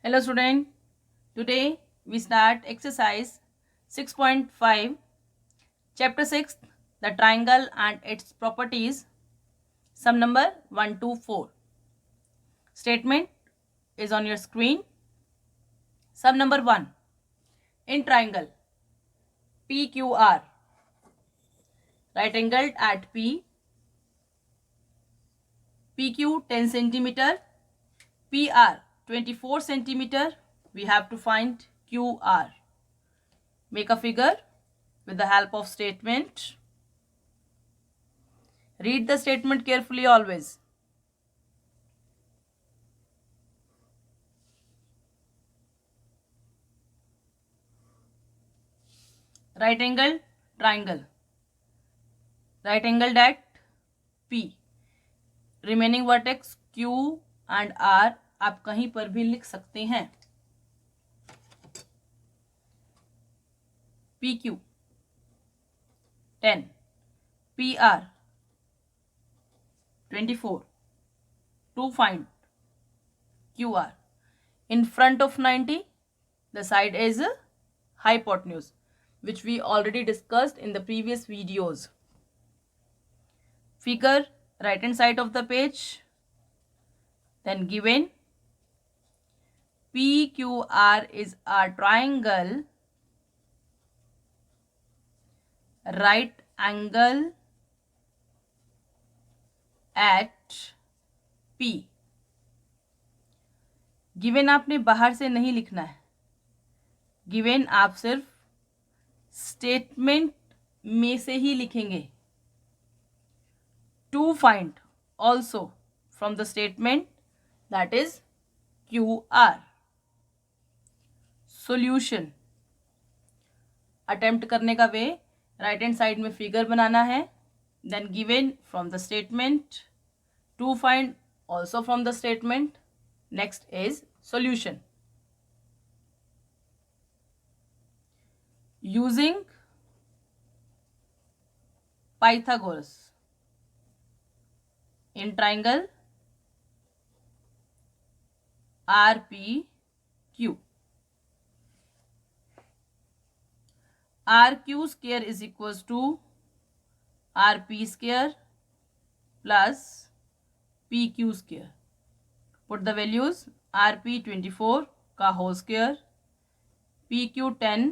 Hello student, today we start exercise 6.5, chapter 6, the triangle and its properties, sum number 1 to 4. Statement is on your screen. Sum number 1, in triangle PQR, right angled at PQ 10 centimeter, PR 24 centimeter, we have to find QR. Make a figure with the help of statement. Read the statement carefully always. Right angle triangle, right angled at P, remaining vertex Q and R आप कहीं पर भी लिख सकते हैं. PQ 10, PR 24. To find QR. In front of 90, the side is hypotenuse, which we already discussed in the previous videos. Figure right hand side of the page. Then given PQR is a triangle right angle at P. Given आपने बाहर से नहीं लिखना है. Given आप सिर्फ statement में से ही लिखेंगे. To find also from the statement, that is QR. Solution attempt करने का वे, राइट हैंड साइड में फिगर बनाना है. Then given from the statement, to find also from the statement. Next is solution. Using Pythagoras in triangle RPQ. RQ square is equals to RP square plus PQ square. Put the values. RP 24 का whole square, PQ 10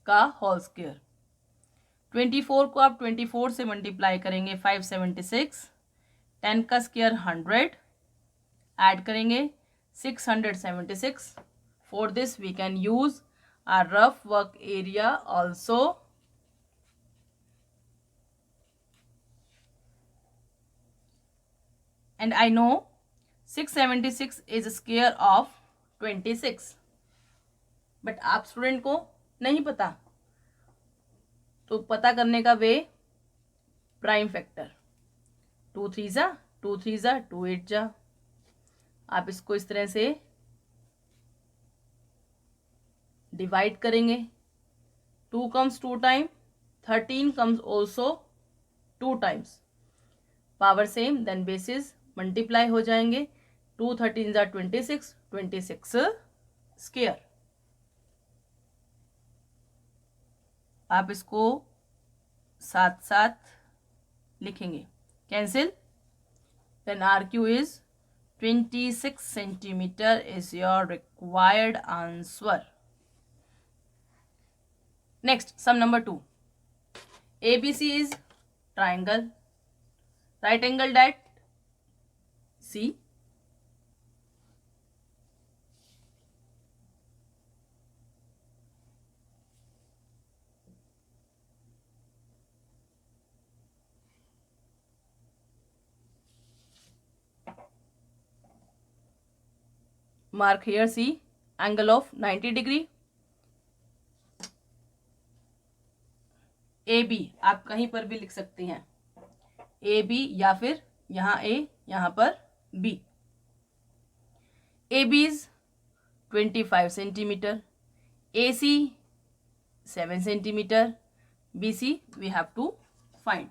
का whole square. 24 को आप 24 से multiply करेंगे 576. 10 का square 100, add करेंगे 676. For this we can use a rough work area also. And I know 676 is a square of 26. But आप student को नहीं पता, तो पता करने का वे प्राइम फैक्टर. 2 3 जा 2 3 जा 2 8 जा. आप इसको इस तरह से डिवाइड करेंगे. 2 comes 2 time, 13 comes also 2 times. Power same, then bases multiply हो जाएंगे. 2 13 जा 26, 26 स्क्वायर. आप इसको साथ साथ लिखेंगे. Cancel. Then RQ is 26 centimetre is your required answer. Next sum number 2. ABC is triangle right angled at C. Mark here C, angle of 90 degree. AB आप कहीं पर भी लिख सकते हैं. AB या फिर यहाँ A, यहाँ पर B. AB is 25 centimetre, AC 7 centimeter, BC we have to find.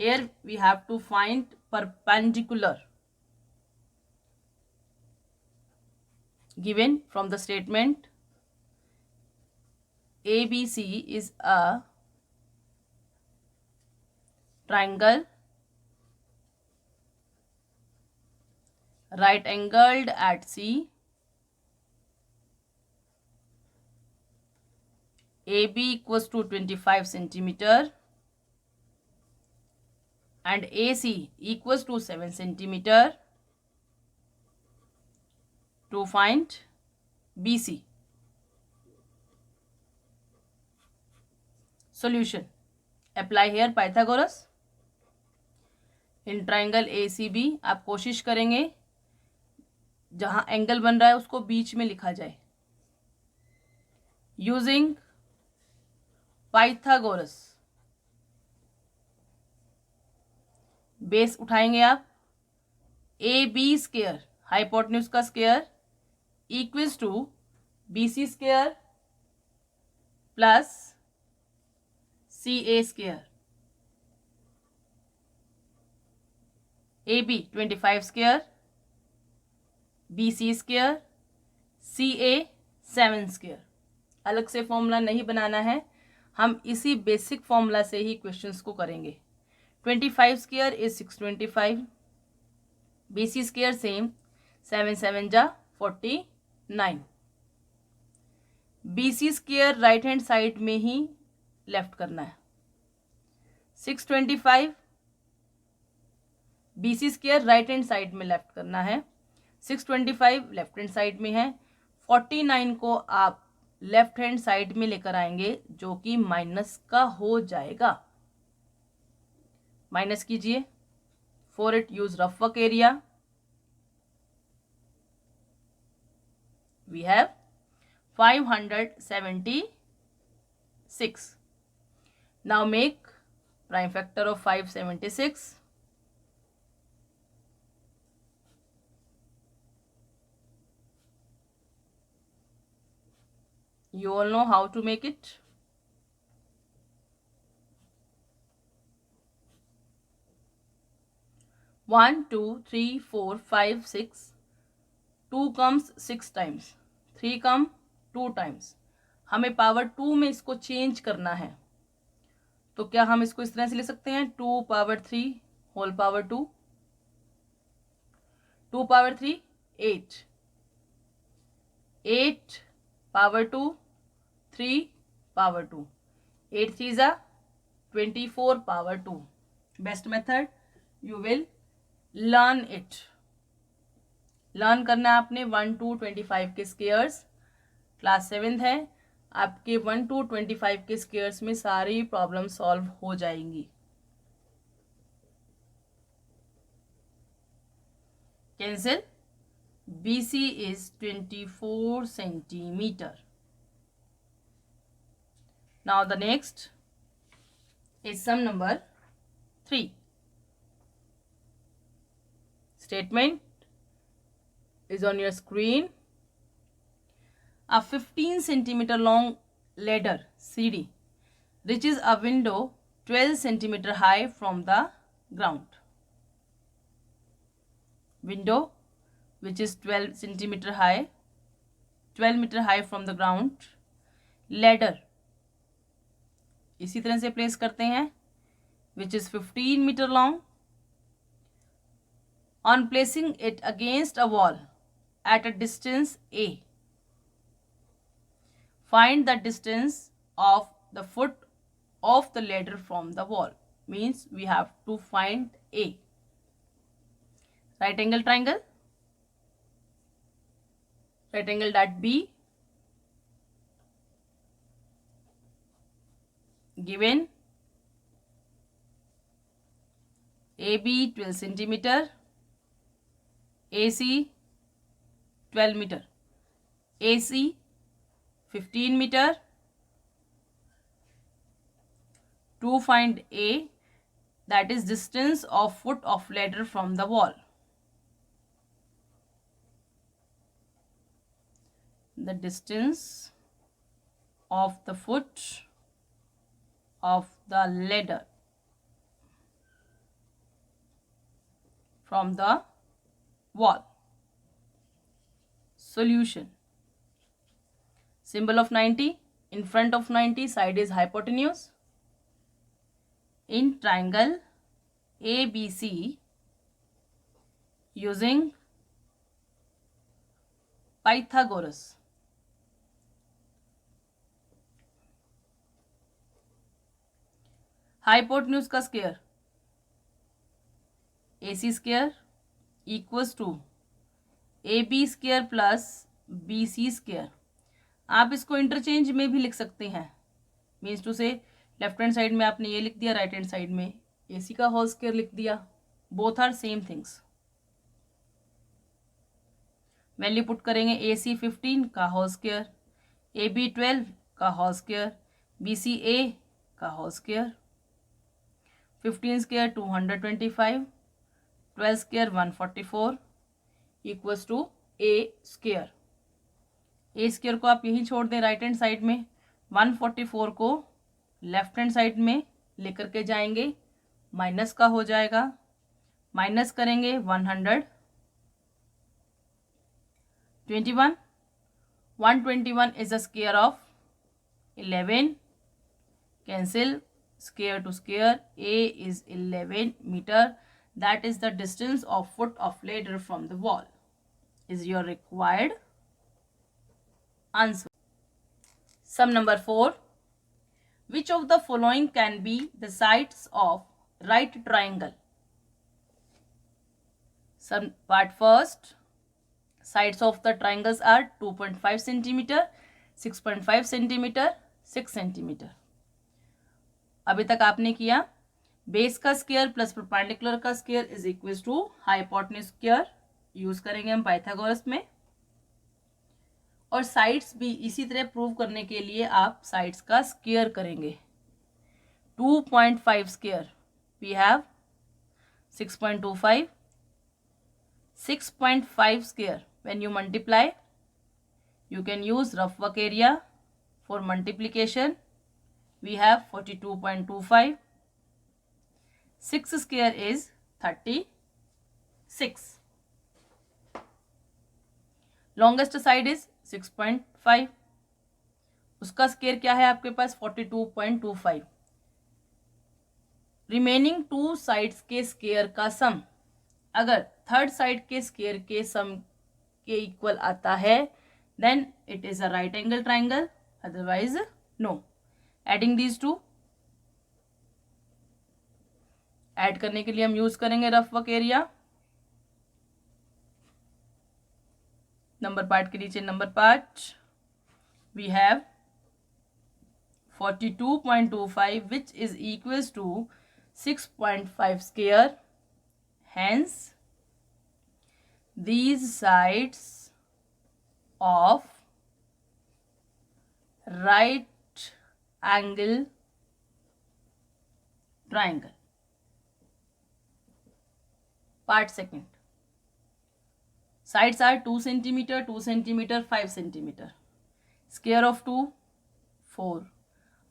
Here we have to find perpendicular. given from the statement ABC is a triangle right angled at C. AB equals to 25 centimeter and AC equals to 7 centimeter to find BC. Solution. Apply here Pythagoras. In triangle ACB आप कोशिश करेंगे जहां angle बन रहा है उसको बीच में लिखा जाए यूजिंग पाइथागोरस. बेस उठाएंगे आप AB स्क्वायर हाइपोटेन्यूज का square equals to BC square plus CA square. AB 25 square, BC square, CA 7 square. अलग से फॉर्मूला नहीं बनाना है, हम इसी बेसिक फॉर्मूला से ही क्वेश्चंस को करेंगे. 25 square is 625, BC square same 7 7 जा 49. BC square right hand side में ही लेफ्ट करना है. 625 BC square right hand side में लेफ्ट करना है. 625 लेफ्ट हैंड साइड में है. 49 को आप लेफ्ट हैंड साइड में लेकर आएंगे जो कि माइनस का हो जाएगा. माइनस कीजिए. For it use rough work area. We have 576. Now make prime factor of 576. You all know how to make it. One, two, three, four, five, six. 2 comes 6 times. 3 come 2 times. हमें power 2 में इसको change करना है तो क्या हम इसको इस तरह से लिख सकते हैं 2 power 3 whole power 2. 2 power 3 8. 8 power 2 3 power 2. 8 3 जा 24 power 2. Best method. You will learn it. Learn करना है आपने 1 to 25 के स्क्वेयर्स. क्लास 7th है. आपके 1 to 25 के स्क्वेयर्स में सारी प्रॉब्लम सॉल्व हो जाएंगी. Cancel. BC is 24 centimeter. Now the next is sum number 3. Statement is on your screen. A 15 centimeter long ladder CD reaches a window 12 centimeter high from the ground. Window which is 12 centimeter high, 12 meter high from the ground. Ladder इसी तरह से place करते हैं which is 15 meter long. On placing it against a wall at a distance A, find the distance of the foot of the ladder from the wall. Means we have to find A. Right angle triangle. Right angle at B. Given AB 12 centimeter, AC 12 meter, AC 15 meter. To find A, that is distance of foot of ladder from the wall. The distance of the foot of the ladder from the wall. solution. Symbol of 90. In front of 90 side is hypotenuse. In triangle ABC using Pythagoras. Hypotenuse का square AC square equals to AB square plus BC square. आप इसको interchange में भी लिख सकते हैं. Means to से left hand side में आपने ये लिख दिया, राइट हैंड साइड में AC का होल स्क्वायर लिख दिया. Both are same things. Value put करेंगे. AC 15 का होल स्क्वायर, AB 12 का होल स्क्वायर, BCA का whole square. 15 square 225, 12 square 144 equals to A square. A square को आप यहीं छोड़ दें राइट हैंड साइड में. 144 को लेफ्ट हैंड साइड में लेकर के जाएंगे, माइनस का हो जाएगा. माइनस करेंगे 121. 121 is a square of 11. Cancel. Square to square. A is 11 meter. That is the distance of foot of ladder from the wall. Is your required answer. Sum number 4. Which of the following can be the sides of right triangle? Sum part first. Sides of the triangles are 2.5 centimeter, 6.5 centimeter, 6 centimeter. अभी तक आपने किया. Base का square plus perpendicular का square is equal to hypotenuse square. Use करेंगे हम Pythagoras में. और साइड्स भी इसी तरह प्रूव करने के लिए आप साइड्स का स्क्वायर करेंगे. 2.5 square we have 6.25. 6.5 square when you multiply you can use rough work area. For multiplication we have 42.25. 6 square is 36. Longest side is 6.5. उसका स्क्वायर क्या है आपके पास 42.25. रिमेनिंग 2 साइड्स के स्क्वायर का सम अगर थर्ड साइड के स्क्वायर के सम के इक्वल आता है then it is a right angle triangle, otherwise no. Adding these two. Add करने के लिए हम यूज करेंगे rough work area. Number part के नीचे number part we have 42.25 which is equals to 6.5 square. Hence, these sides of right angle triangle. Part second. Sides are 2 centimeter, 2 centimeter, 5 centimeter. Square of 2, 4.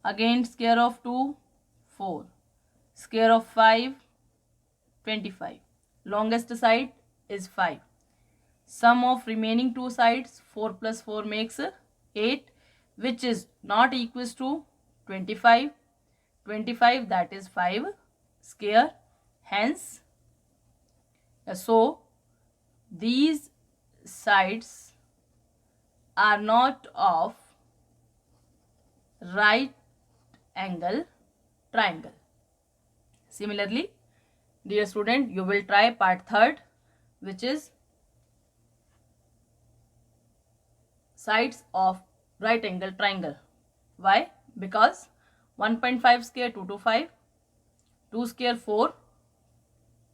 Again square of 2, 4. Square of 5, 25. Longest side is 5. Sum of remaining 2 sides 4 plus 4 makes 8 which is not equals to 25. 25 that is 5 square. Hence, so these sides are not of right angle triangle. Similarly, dear student, you will try part third which is sides of right angle triangle. Why? Because 1.5 square 225, 2 square 4,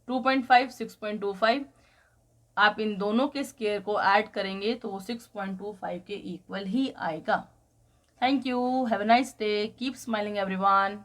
2.5 6.25. आप इन दोनों के square को add करेंगे तो वो 6.25 के equal ही आएगा. Thank you. Have a nice day. Keep smiling everyone.